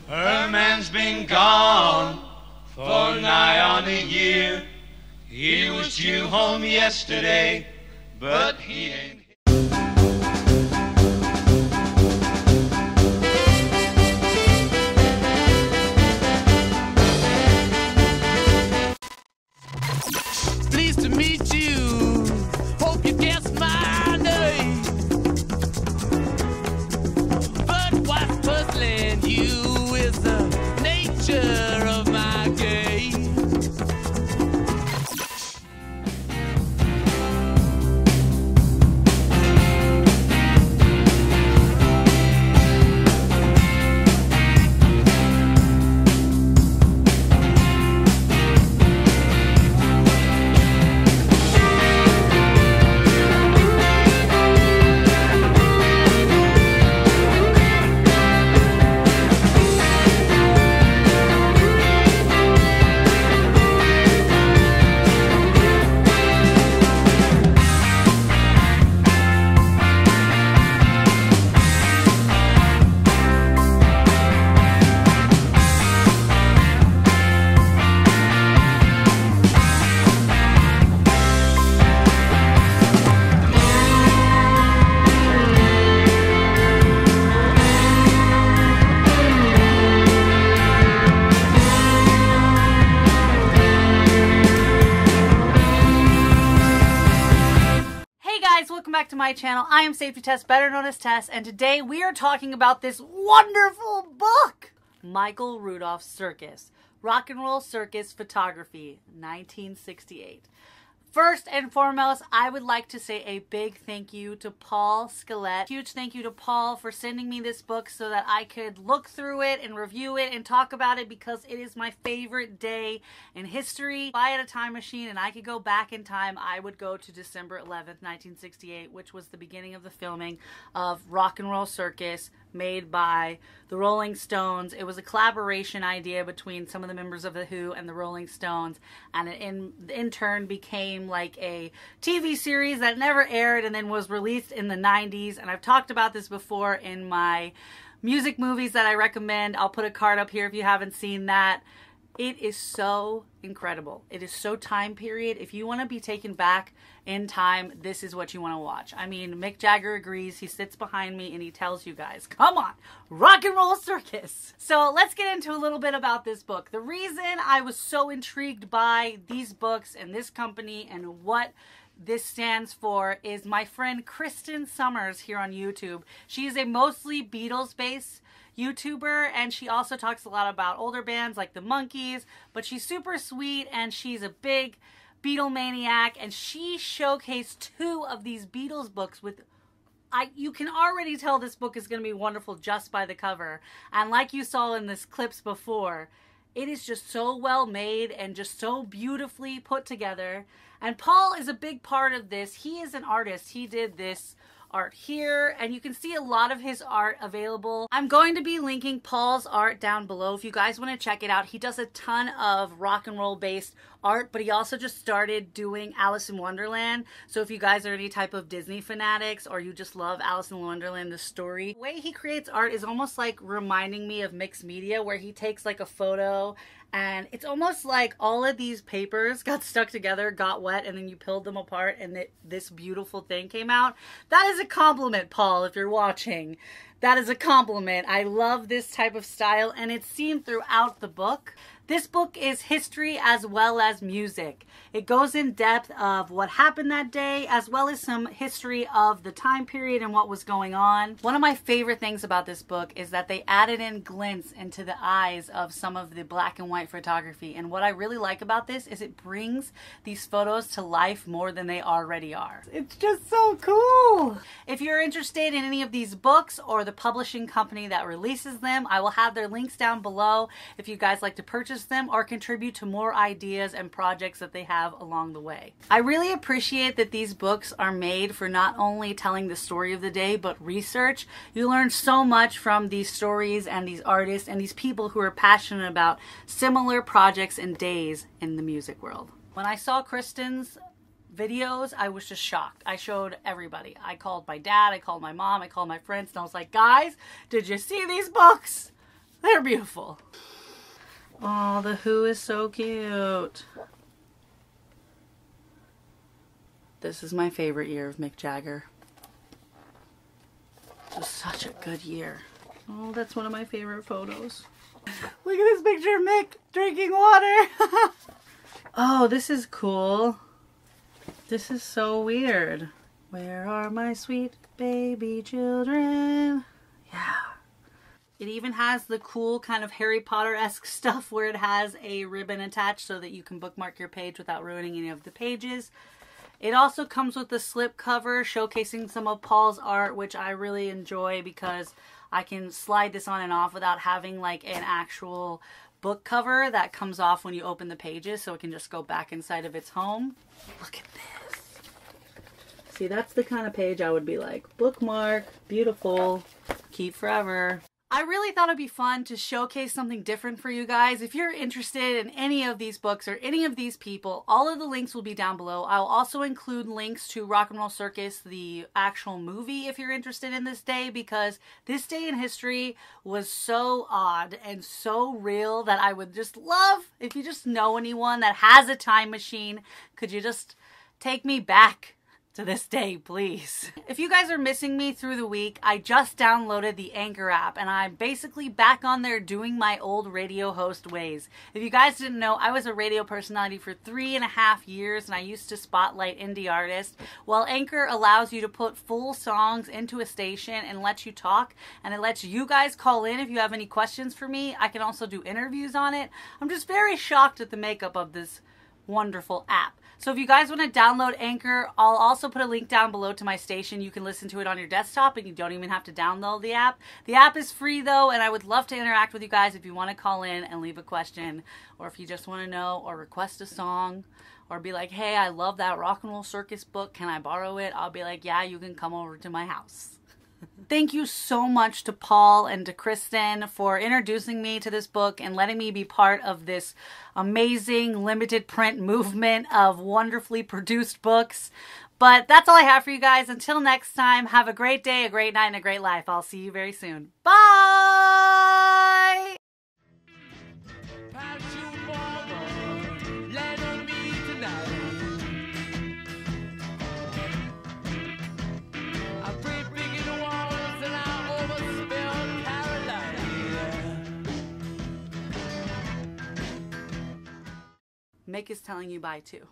Her man's been gone for nigh on a year. He was due home yesterday, but he ain't. Pleased to meet you. Hope you guess my name. But what's puzzling you is the nature of my game. Welcome back to my channel. I am safetytess, better known as Tess, and today we are talking about this wonderful book, Michael Rudolph's Circus, Rock and Roll Circus Photography, 1968. First and foremost, I would like to say a big thank you to Paul Skellett. Huge thank you to Paul for sending me this book so that I could look through it and review it and talk about it, because it is my favorite day in history. If I had a time machine and I could go back in time, I would go to December 11th, 1968, which was the beginning of the filming of Rock and Roll Circus, made by the Rolling Stones. It was a collaboration idea between some of the members of The Who and the Rolling Stones, and it in turn became like a TV series that never aired and then was released in the 90s. And I've talked about this before in my music movies that I recommend. I'll put a card up here if you haven't seen that. It is so incredible. It is so time period. If you want to be taken back in time, this is what you want to watch. I mean, Mick Jagger agrees. He sits behind me and he tells you guys, come on, Rock and Roll Circus. So let's get into a little bit about this book. The reason I was so intrigued by these books and this company and what this stands for is my friend Kristen Summers here on YouTube. She is a mostly Beatles-based YouTuber, and she also talks a lot about older bands like the Monkees, but she's super sweet and she's a big Beatle maniac, and she showcased 2 of these Beatles books with you can already tell this book is going to be wonderful just by the cover. And like you saw in this clips before, it is just so well made and just so beautifully put together. And Paul is a big part of this. He is an artist. He did this art here, and you can see a lot of his art available. I'm going to be linking Paul's art down below if you guys want to check it out. He does a ton of rock and roll based art, but he also just started doing Alice in Wonderland. So if you guys are any type of Disney fanatics or you just love Alice in Wonderland, the story, the way he creates art is almost like reminding me of mixed media, where he takes like a photo and it's almost like all of these papers got stuck together, got wet, and then you peeled them apart and this beautiful thing came out. That is a compliment, Paul, if you're watching. That is a compliment. I love this type of style, and it's seen throughout the book. This book is history as well as music. It goes in depth of what happened that day, as well as some history of the time period and what was going on. One of my favorite things about this book is that they added in glints into the eyes of some of the black and white photography. And what I really like about this is it brings these photos to life more than they already are. It's just so cool. If you're interested in any of these books or the publishing company that releases them, I will have their links down below if you guys like to purchase them or contribute to more ideas and projects that they have along the way. I really appreciate that these books are made for not only telling the story of the day, but research. You learn so much from these stories and these artists and these people who are passionate about similar projects and days in the music world. When I saw Kristen's videos, I was just shocked. I showed everybody. I called my dad, I called my mom, I called my friends, and I was like, guys, did you see these books? They're beautiful. Oh, the Who is so cute. This is my favorite year of Mick Jagger. Just such a good year. Oh, that's one of my favorite photos. Look at this picture of Mick drinking water. Oh, this is cool. This is so weird. Where are my sweet baby children? Yeah. It even has the cool kind of Harry Potter-esque stuff where it has a ribbon attached so that you can bookmark your page without ruining any of the pages. It also comes with a slip cover showcasing some of Paul's art, which I really enjoy because I can slide this on and off without having like an actual book cover that comes off when you open the pages, so it can just go back inside of its home. Look at this. See, that's the kind of page I would be like, bookmark, beautiful, keep forever. I really thought it'd be fun to showcase something different for you guys. If you're interested in any of these books or any of these people, all of the links will be down below. I'll also include links to Rock and Roll Circus, the actual movie, if you're interested in this day, because this day in history was so odd and so real that I would just love, if you just know anyone that has a time machine, could you just take me back to this day, please? If you guys are missing me through the week, I just downloaded the Anchor app and I'm basically back on there doing my old radio host ways. If you guys didn't know, I was a radio personality for 3.5 years and I used to spotlight indie artists. Well, Anchor allows you to put full songs into a station and lets you talk, and it lets you guys call in if you have any questions for me. I can also do interviews on it. I'm just very shocked at the makeup of this wonderful app. So if you guys want to download Anchor, I'll also put a link down below to my station. You can listen to it on your desktop and you don't even have to download the app. The app is free though, and I would love to interact with you guys if you want to call in and leave a question, or if you just want to know or request a song, or be like, hey, I love that Rock and Roll Circus book, can I borrow it? I'll be like, yeah, you can come over to my house. Thank you so much to Paul and to Kristen for introducing me to this book and letting me be part of this amazing limited print movement of wonderfully produced books. But that's all I have for you guys. Until next time, have a great day, a great night, and a great life. I'll see you very soon. Bye! Mick is telling you bye too.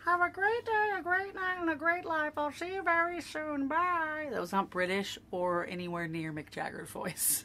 Have a great day, a great night, and a great life. I'll see you very soon. Bye. That was not British or anywhere near Mick Jagger's voice.